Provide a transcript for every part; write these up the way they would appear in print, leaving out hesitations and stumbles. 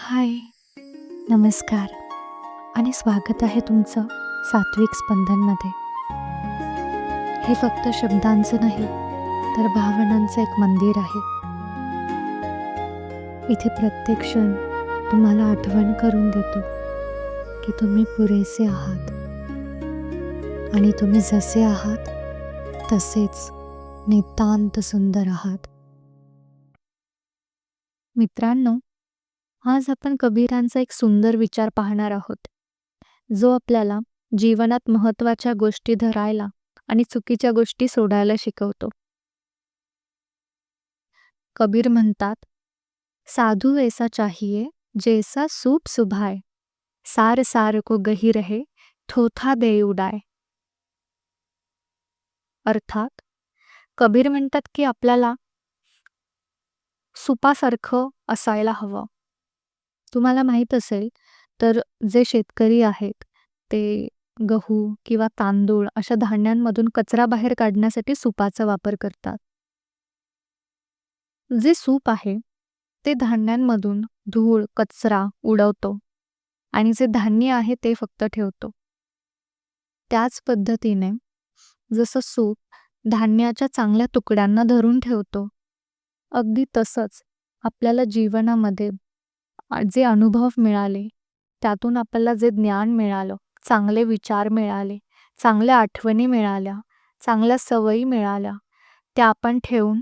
हाय, नमस्कार आणि स्वागत आहे तुमचं सात्विक स्पंदनमध्ये. हे फक्त शब्दांचं नाही, तर भावनांचं एक मंदिर आहे. इथे प्रत्येक क्षण तुम्हाला आठवण करून देतो की तुम्ही पुरेसे आहात आणि तुम्ही जसे आहात तसेच नितांत सुंदर आहात. मित्रांनो, आज आपण कबीरांचा एक सुंदर विचार पाहणार आहोत, जो आपल्याला जीवनात महत्त्वाच्या गोष्टी धरायला आणि चुकीच्या गोष्टी सोडायला शिकवतो. कबीर म्हणतात, साधू ऐसा चाहिए जैसा सूप सुभाए, सार सार को गही रहे, थोथा दे उडाय. अर्थात कबीर म्हणतात की आपल्याला सुपासारखं असायला हवं. तुम्हाला माहीत असेल तर जे शेतकरी आहेत ते गहू किंवा तांदूळ अशा धान्यांमधून कचरा बाहेर काढण्यासाठी सुपाचा वापर करतात. जे सूप आहे ते धान्यांमधून धूळ कचरा उडवतो आणि जे धान्य आहे ते फक्त ठेवतो. त्याच पद्धतीने जसं सूप धान्याच्या चांगल्या तुकड्यांना धरून ठेवतो, अगदी तसंच आपल्याला जीवनामध्ये जे अनुभव मिळाले, त्यातून आपल्याला जे ज्ञान मिळालं, चांगले विचार मिळाले, चांगल्या आठवणी मिळाल्या, चांगल्या सवयी मिळाल्या, त्या आपण ठेवून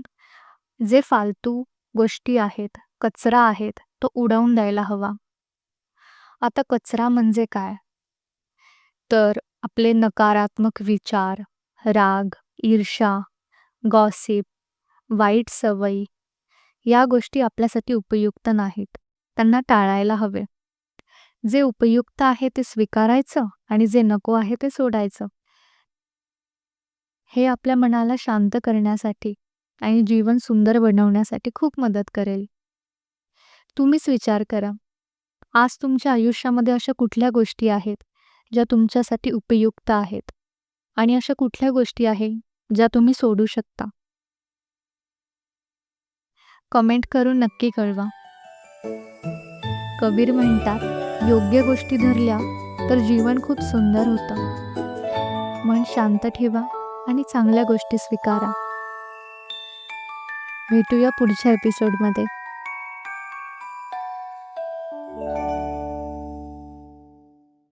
जे फालतू गोष्टी आहेत, कचरा आहेत, तो उडवून द्यायला हवा. आता कचरा म्हणजे काय? तर आपले नकारात्मक विचार, राग, ईर्ष्या, गॉसिप, वाईट सवयी या गोष्टी आपल्यासाठी उपयुक्त नाहीत. त्यांना टाळायला हवे. जे उपयुक्त आहे ते स्वीकारायचं आणि जे नको आहे ते सोडायचं. हे आपल्या मनाला शांत करण्यासाठी आणि जीवन सुंदर बनवण्यासाठी खूप मदत करेल. तुम्हीच विचार करा, आज तुमच्या आयुष्यामध्ये अशा कुठल्या गोष्टी आहेत ज्या तुमच्यासाठी उपयुक्त आहेत आणि अशा कुठल्या गोष्टी आहेत ज्या तुम्ही सोडू शकता? कमेंट करून नक्की कळवा. कबीर म्हणतात, योग्य गोष्टी धरल्या तर जीवन खूप सुंदर होतं. मन शांत ठेवा आणि चांगल्या गोष्टी स्वीकारा. भेटूया पुढच्या एपिसोडमध्ये.